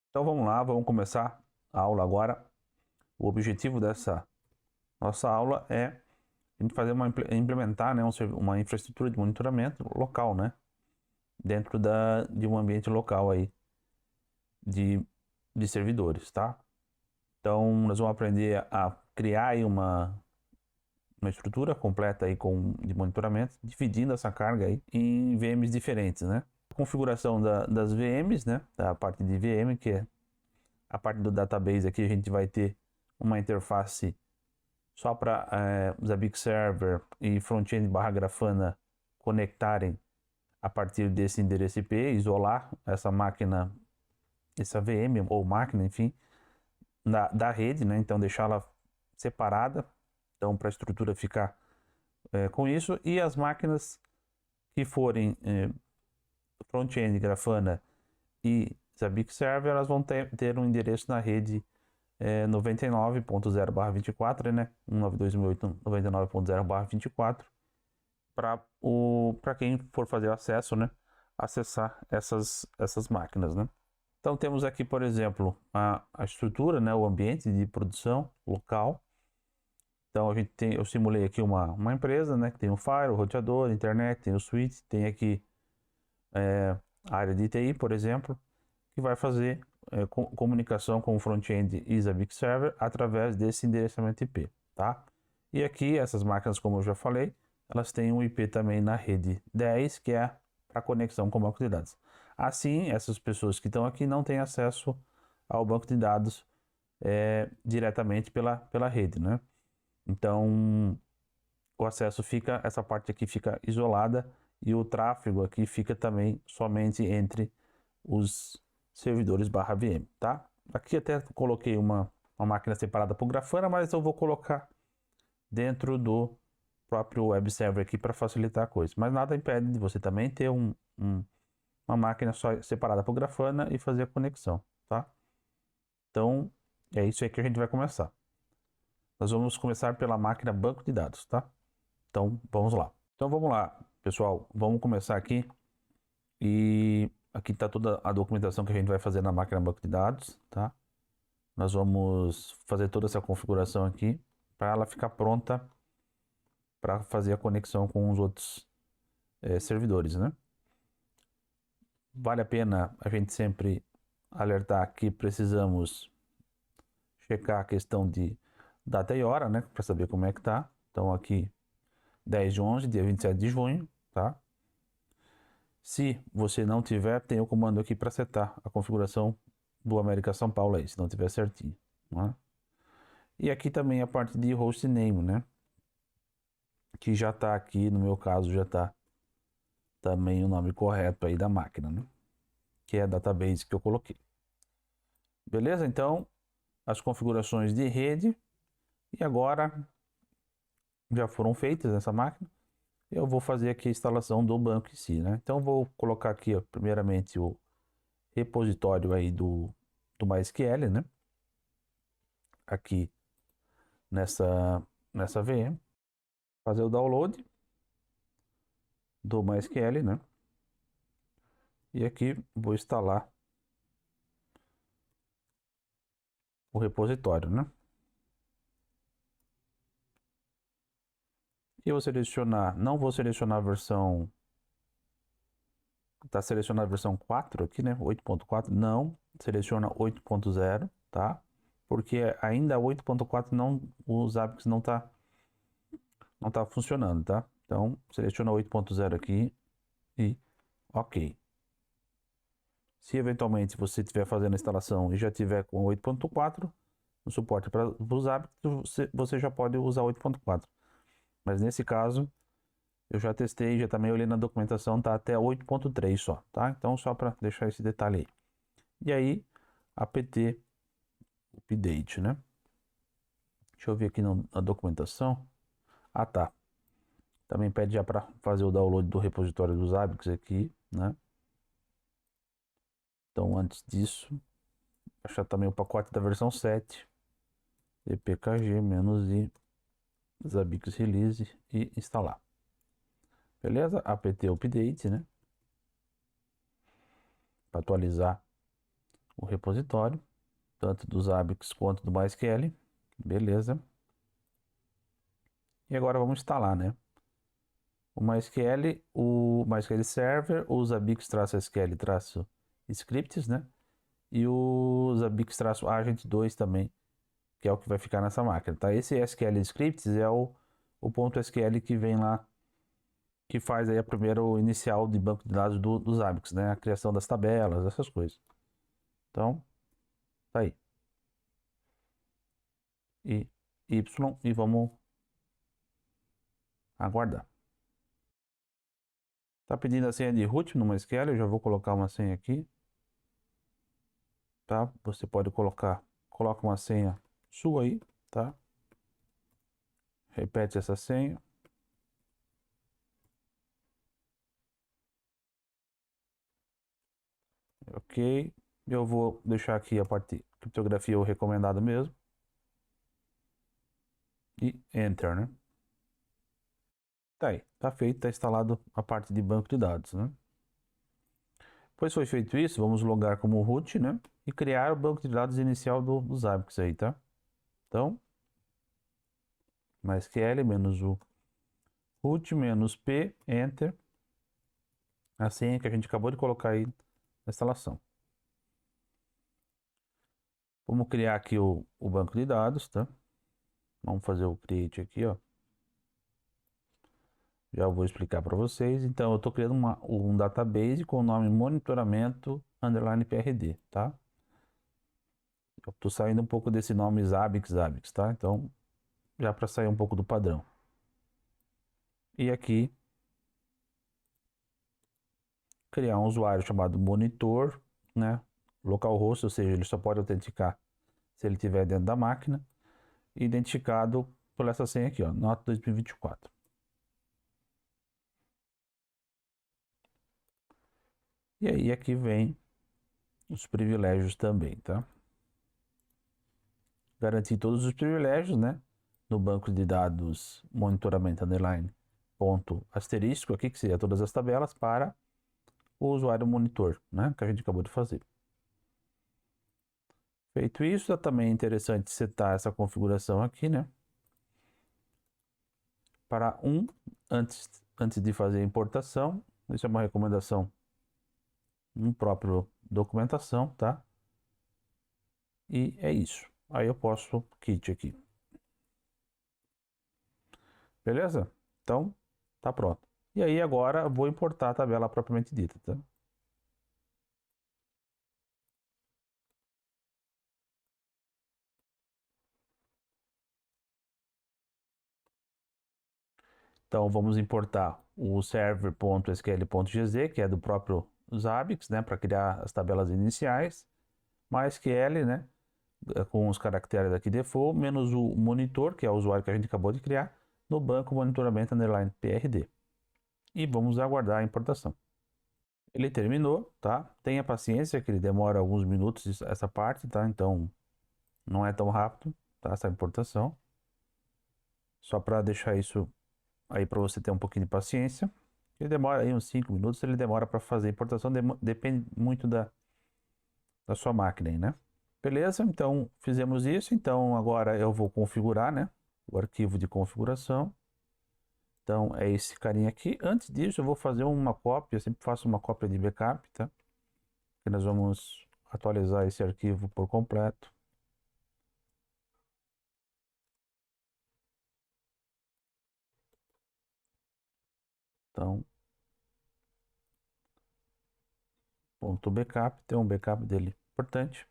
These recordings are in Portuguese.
Então vamos lá, vamos começar a aula agora. O objetivo dessa nossa aula é a gente fazer implementar, né, uma infraestrutura de monitoramento local, né, dentro de um ambiente local aí de, de servidores, tá? Então nós vamos aprender a criar aí uma estrutura completa aí de monitoramento, dividindo essa carga aí em VMs diferentes, né? Configuração das VMs, né, da parte de VM, que é a parte do database. Aqui a gente vai ter uma interface só para Zabbix Server e front-end barra Grafana conectarem a partir desse endereço IP, isolar essa máquina, essa VM ou máquina, enfim, da rede, né? Então deixá-la separada, então para a estrutura ficar com isso, e as máquinas que forem front-end Grafana e Zabbix Server, elas vão ter um endereço na rede 99.0/24, né? 192.168.99.0/24 para quem for fazer acesso, né? Acessar essas máquinas, né? Então temos aqui, por exemplo, a estrutura, né? O ambiente de produção local. Então eu simulei aqui uma empresa, né? Que tem um firewall, roteador, internet, tem o switch, tem aqui a área de TI, por exemplo, que vai fazer comunicação com o front-end e Zabbix Server através desse endereçamento IP, tá? E aqui essas máquinas, como eu já falei, elas têm um IP também na rede 10, que é para conexão com o banco de dados. Assim, essas pessoas que estão aqui não têm acesso ao banco de dados diretamente pela rede, né? Então, o acesso fica, essa parte aqui fica isolada e o tráfego aqui fica também somente entre os servidores barra VM, tá? Aqui até coloquei uma máquina separada por Grafana, mas eu vou colocar dentro do próprio web server aqui para facilitar a coisa. Mas nada impede de você também ter uma máquina só separada por Grafana e fazer a conexão, tá? Então, é isso aí que a gente vai começar. Nós vamos começar pela máquina banco de dados, tá? Então, vamos lá. Então, vamos lá, pessoal. Vamos começar aqui. E aqui está toda a documentação que a gente vai fazer na máquina banco de dados, tá? Nós vamos fazer toda essa configuração aqui para ela ficar pronta para fazer a conexão com os outros servidores, né? Vale a pena a gente sempre alertar que precisamos checar a questão de data e hora, né? Para saber como é que tá. Então aqui 10/11, dia 27 de junho, tá? Se você não tiver, tem o comando aqui para setar a configuração do América São Paulo aí, se não tiver certinho, né? E aqui também a parte de hostname, né? Que já está aqui, no meu caso, já está também o nome correto aí da máquina, né? Que é a database que eu coloquei. Beleza? Então, as configurações de rede e agora já foram feitas nessa máquina. Eu vou fazer aqui a instalação do banco em si, né? Então, vou colocar aqui, ó, primeiramente, o repositório aí do MySQL, né? Aqui nessa VM. Fazer o download do MySQL, né? E aqui vou instalar o repositório, né? E eu vou selecionar, não vou selecionar a versão, tá selecionada a versão 4 aqui, né? 8.4, não, seleciona 8.0, tá? Porque ainda 8.4 não, os Zabbix não tá funcionando, tá? Então, seleciona 8.0 aqui e OK. Se eventualmente você estiver fazendo a instalação e já tiver com 8.4, no suporte para os Zabbix, você já pode usar 8.4. Mas nesse caso, eu já testei, já também olhei na documentação, tá até 8.3 só, tá? Então só para deixar esse detalhe aí. E aí, apt update, né? Deixa eu ver aqui na documentação. Ah, tá. Também pede já para fazer o download do repositório dos Zabbix aqui, né? Então antes disso, achar também o pacote da versão 7, epkg-i Zabbix release e instalar. Beleza? Apt update, né? Para atualizar o repositório, tanto dos Zabbix quanto do MySQL. Beleza. E agora vamos instalar, né? O MySQL Server, o Zabbix-SQL-scripts, né? E o Zabbix-agent 2 também, que é o que vai ficar nessa máquina, tá? Esse SQL scripts é o ponto SQL que vem lá, que faz aí a primeira inicial de banco de dados do Zabbix, né? A criação das tabelas, essas coisas. Então, tá aí. E Y, e vamos aguardar. Tá pedindo a senha de root no MySQL, eu já vou colocar uma senha aqui, tá? Você pode coloca uma senha sua aí, tá? Repete essa senha. Ok. Eu vou deixar aqui a parte criptografia o recomendado mesmo. E Enter, né? Tá aí, tá feito, tá instalado a parte de banco de dados, né? Depois foi feito isso, vamos logar como root, né? E criar o banco de dados inicial do Zabbix aí, tá? Então, MySQL menos o root menos P, Enter. A senha que a gente acabou de colocar aí na instalação. Vamos criar aqui o banco de dados, tá? Vamos fazer o create aqui, ó. Já vou explicar para vocês. Então, eu estou criando um database com o nome monitoramento_PRD, tá? Eu estou saindo um pouco desse nome Zabbix, tá? Então, já para sair um pouco do padrão. E aqui, criar um usuário chamado monitor, né? Localhost, ou seja, ele só pode autenticar se ele estiver dentro da máquina. Identificado por essa senha aqui, ó, Nota 2024. E aí aqui vem os privilégios também, tá? Garantir todos os privilégios, né? No banco de dados monitoramento underline ponto asterisco aqui, que seria todas as tabelas para o usuário monitor, né? Que a gente acabou de fazer. Feito isso, é também interessante setar essa configuração aqui, né? Para antes de fazer a importação, isso é uma recomendação no próprio documentação, tá? E é isso. Aí eu posto kit aqui. Beleza? Então, tá pronto. E aí agora eu vou importar a tabela propriamente dita, tá? Então vamos importar o server.sql.gz, que é do próprio Zabbix, né, para criar as tabelas iniciais, MySQL, né, com os caracteres aqui default, menos o monitor, que é o usuário que a gente acabou de criar, no banco monitoramento underline PRD. E vamos aguardar a importação. Ele terminou, tá? Tenha paciência que ele demora alguns minutos essa parte, tá? Então não é tão rápido, tá? Essa importação. Só para deixar isso aí para você ter um pouquinho de paciência. Ele demora aí uns 5 minutos, ele demora para fazer a importação, depende muito da sua máquina aí, né? Beleza, então fizemos isso, então agora eu vou configurar, né? O arquivo de configuração. Então é esse carinha aqui. Antes disso eu vou fazer uma cópia, eu sempre faço uma cópia de backup, tá? Que nós vamos atualizar esse arquivo por completo. Então, ponto backup, tem um backup dele importante.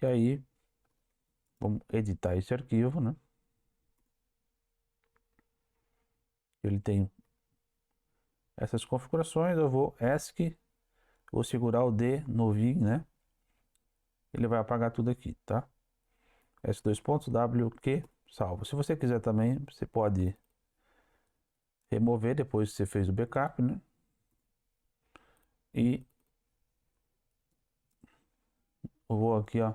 E aí, vamos editar esse arquivo, né? Ele tem essas configurações, eu vou ESC, vou segurar o D no VIN, né? Ele vai apagar tudo aqui, tá? S2.WQ salvo. Se você quiser também, você pode remover depois que você fez o backup, né? E eu vou aqui, ó,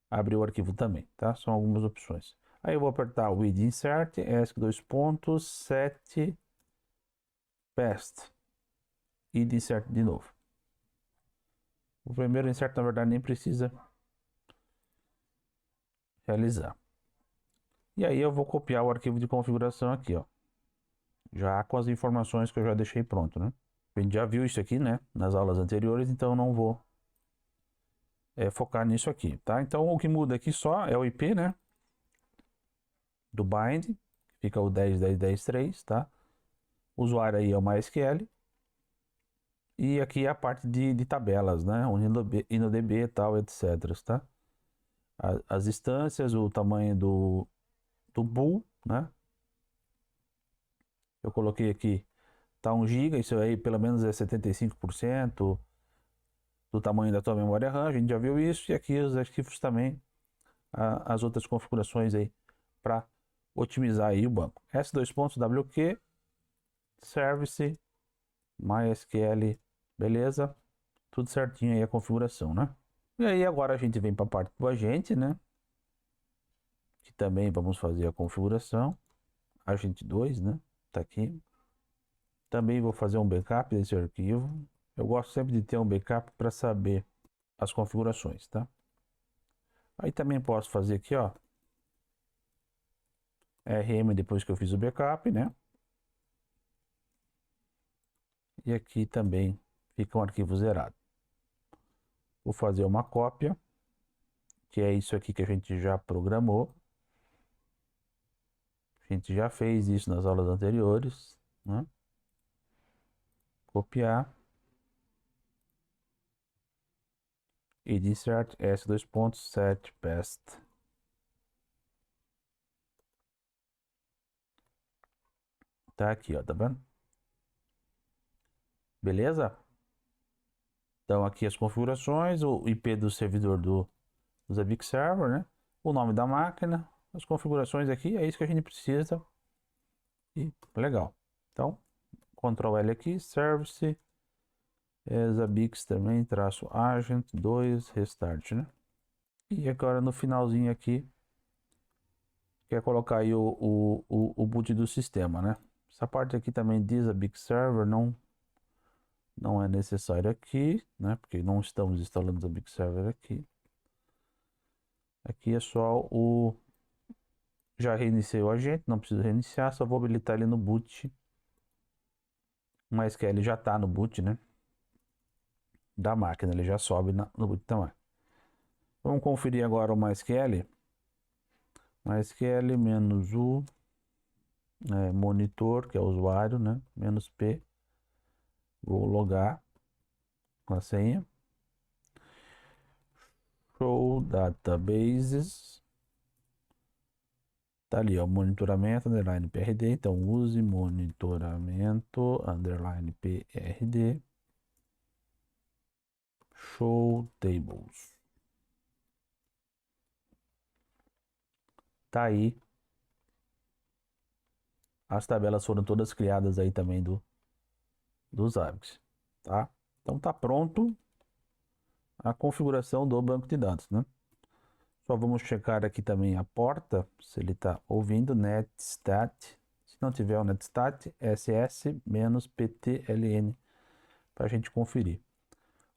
abrir o arquivo também, tá? São algumas opções. Aí eu vou apertar o id insert, ESC2.set past, id insert de novo. O primeiro insert, na verdade, nem precisa realizar. E aí eu vou copiar o arquivo de configuração aqui, ó. Já com as informações que eu já deixei pronto, né? A gente já viu isso aqui, né? Nas aulas anteriores, então eu não vou focar nisso aqui, tá? Então o que muda aqui só é o IP, né? Do bind, fica o 10.10.10.3, tá? O usuário aí é o MySQL. E aqui é a parte de tabelas, né? O InnoDB e tal, etc, tá? As instâncias, o tamanho do bool, né? Eu coloquei aqui, tá 1 GB, isso aí pelo menos é 75% do tamanho da tua memória RAM, a gente já viu isso. E aqui os arquivos também, as outras configurações aí para otimizar aí o banco. S2.wq, service, MySQL, beleza? Tudo certinho aí a configuração, né? E aí agora a gente vem para a parte do agente, né? Que também vamos fazer a configuração. Agente 2, né? Tá aqui. Também vou fazer um backup desse arquivo. Eu gosto sempre de ter um backup para saber as configurações, tá? Aí também posso fazer aqui, ó, RM depois que eu fiz o backup, né? E aqui também fica um arquivo zerado. Vou fazer uma cópia, que é isso aqui que a gente já programou. A gente já fez isso nas aulas anteriores, né? Copiar. E insert s2.set best. Tá aqui, ó, tá vendo? Beleza? Então aqui as configurações, o IP do servidor do Zabbix Server, né? O nome da máquina, as configurações aqui, é isso que a gente precisa. E legal. Então, Ctrl L aqui, Service, Zabbix também, traço Agent 2, Restart, né? E agora no finalzinho aqui, quer colocar aí o boot do sistema, né? Essa parte aqui também de Zabbix Server não é necessário aqui, né? Porque não estamos instalando o Zabbix Server aqui. Aqui é só o... Já reiniciei o agente, não preciso reiniciar, só vou habilitar ele no boot. O MySQL já está no boot, né? Da máquina, ele já sobe no boot da máquina. Vamos conferir agora o MySQL. MySQL menos o monitor, que é o usuário, né? Menos P. Vou logar com a senha. Show databases. Tá ali, ó, monitoramento, underline PRD. Então, use monitoramento, underline PRD. Show tables. Tá aí. As tabelas foram todas criadas aí também dos Zabbix, tá? Então tá pronto a configuração do banco de dados, né? Só vamos checar aqui também a porta, se ele está ouvindo, netstat. Se não tiver o netstat, ss-ptln, para a gente conferir.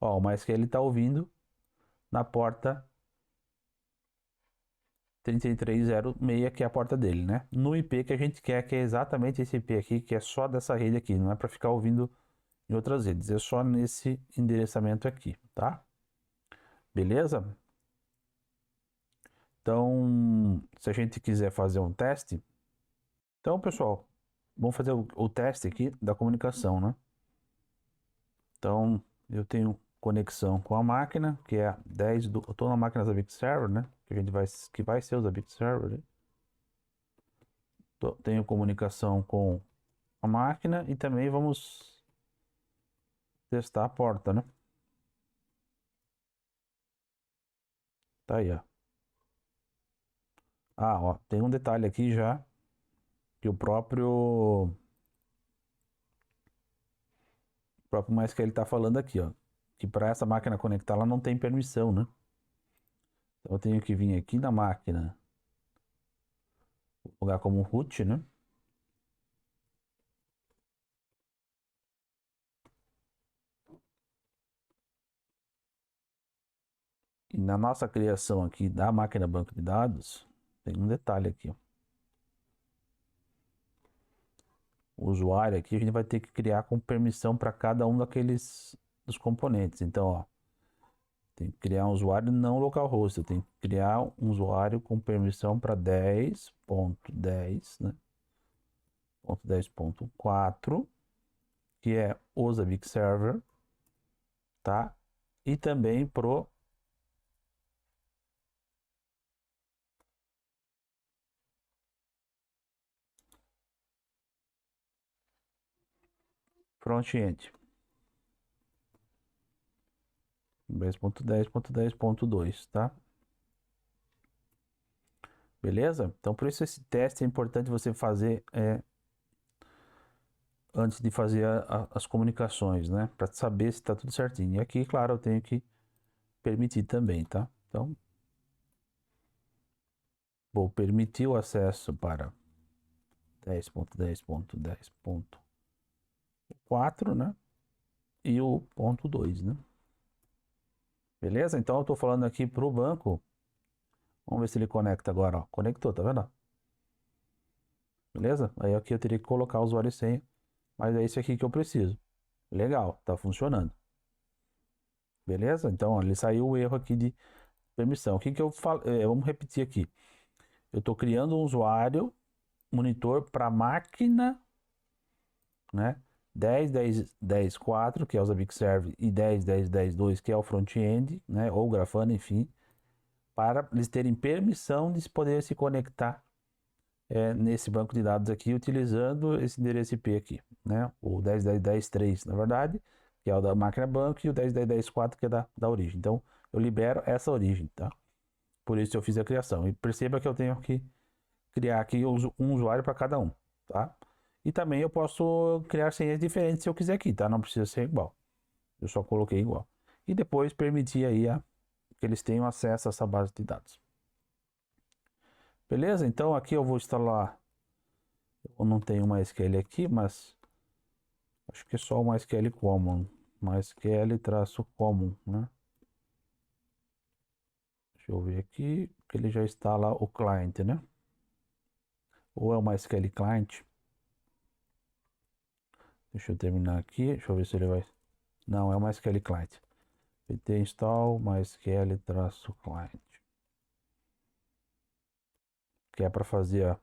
Ó, mas que ele está ouvindo na porta 3306, que é a porta dele, né? No IP que a gente quer, que é exatamente esse IP aqui, que é só dessa rede aqui, não é para ficar ouvindo em outras redes, é só nesse endereçamento aqui, tá? Beleza? Então, se a gente quiser fazer um teste, então, pessoal, vamos fazer o teste aqui da comunicação, né? Então, eu tenho conexão com a máquina, que é 10 do... Eu estou na máquina Zabbix Server, né? Que vai ser o Zabbix Server, né? Tenho comunicação com a máquina e também vamos testar a porta, né? Tá aí, ó. Ah, ó, tem um detalhe aqui já, que o próprio MySQL está falando aqui, ó. Que para essa máquina conectar, ela não tem permissão, né? Então eu tenho que vir aqui na máquina, lugar como root, né? E na nossa criação aqui da máquina banco de dados, tem um detalhe aqui, ó. O usuário aqui a gente vai ter que criar com permissão para cada um daqueles dos componentes. Então, ó, tem que criar um usuário não localhost. Eu tenho que criar um usuário com permissão para 10.10, né? 10.4, que é o Zabbix Server, tá? E também pro front-end. 10.10.10.2, tá? Beleza? Então, por isso esse teste é importante você fazer antes de fazer as comunicações, né? Para saber se está tudo certinho. E aqui, claro, eu tenho que permitir também, tá? Então, vou permitir o acesso para 10.10.10.4, né? E o ponto 2, né? Beleza? Então, eu estou falando aqui para o banco. Vamos ver se ele conecta agora, ó. Conectou, tá vendo? Beleza? Aí aqui eu teria que colocar o usuário e senha, mas é esse aqui que eu preciso. Legal, tá funcionando. Beleza? Então, ó, ele saiu o erro aqui de permissão. O que que eu falo? Vamos repetir aqui. Eu estou criando um usuário monitor para máquina, né? 10.10.10.4, que é o Zabbix Server, e 10.10.10.2, que é o front-end, né? Ou Grafana, enfim, para eles terem permissão de poder se conectar nesse banco de dados aqui, utilizando esse endereço IP aqui, né? O 10.10.10.3, na verdade, que é o da máquina banco, e o 10.10.10.4, que é da origem. Então, eu libero essa origem, tá? Por isso eu fiz a criação. E perceba que eu tenho que criar aqui um usuário para cada um, tá? E também eu posso criar senhas diferentes se eu quiser aqui, tá? Não precisa ser igual. Eu só coloquei igual. E depois permitir aí que eles tenham acesso a essa base de dados. Beleza? Então aqui eu vou instalar. Eu não tenho uma MySQL aqui, mas acho que é só o MySQL Common. MySQL-Common, né? Deixa eu ver aqui, que ele já instala o client, né? Ou é o MySQL Client. Deixa eu terminar aqui, deixa eu ver se ele vai... Não, é o MySQL Client. pt install MySQL-Client. Que é para fazer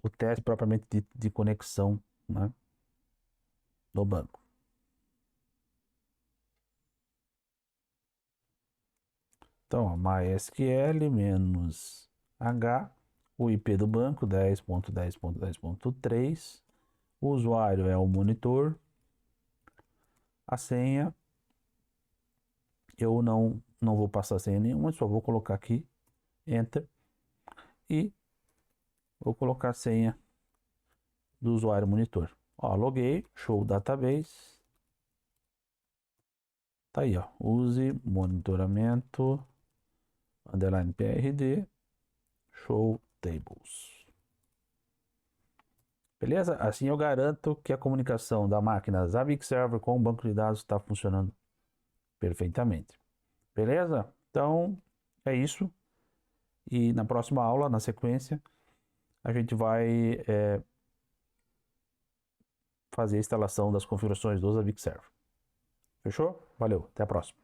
o teste propriamente de conexão, né? No banco. Então, ó, MySQL-H, o IP do banco 10.10.10.3, o usuário é o monitor, a senha, eu não vou passar senha nenhuma, só vou colocar aqui, Enter, e vou colocar a senha do usuário monitor. Ó, loguei, show database, tá aí, ó, use monitoramento, underline PRD, show tables. Beleza? Assim eu garanto que a comunicação da máquina Zabbix Server com o banco de dados está funcionando perfeitamente. Beleza? Então é isso. E na próxima aula, na sequência, a gente vai fazer a instalação das configurações do Zabbix Server. Fechou? Valeu, até a próxima.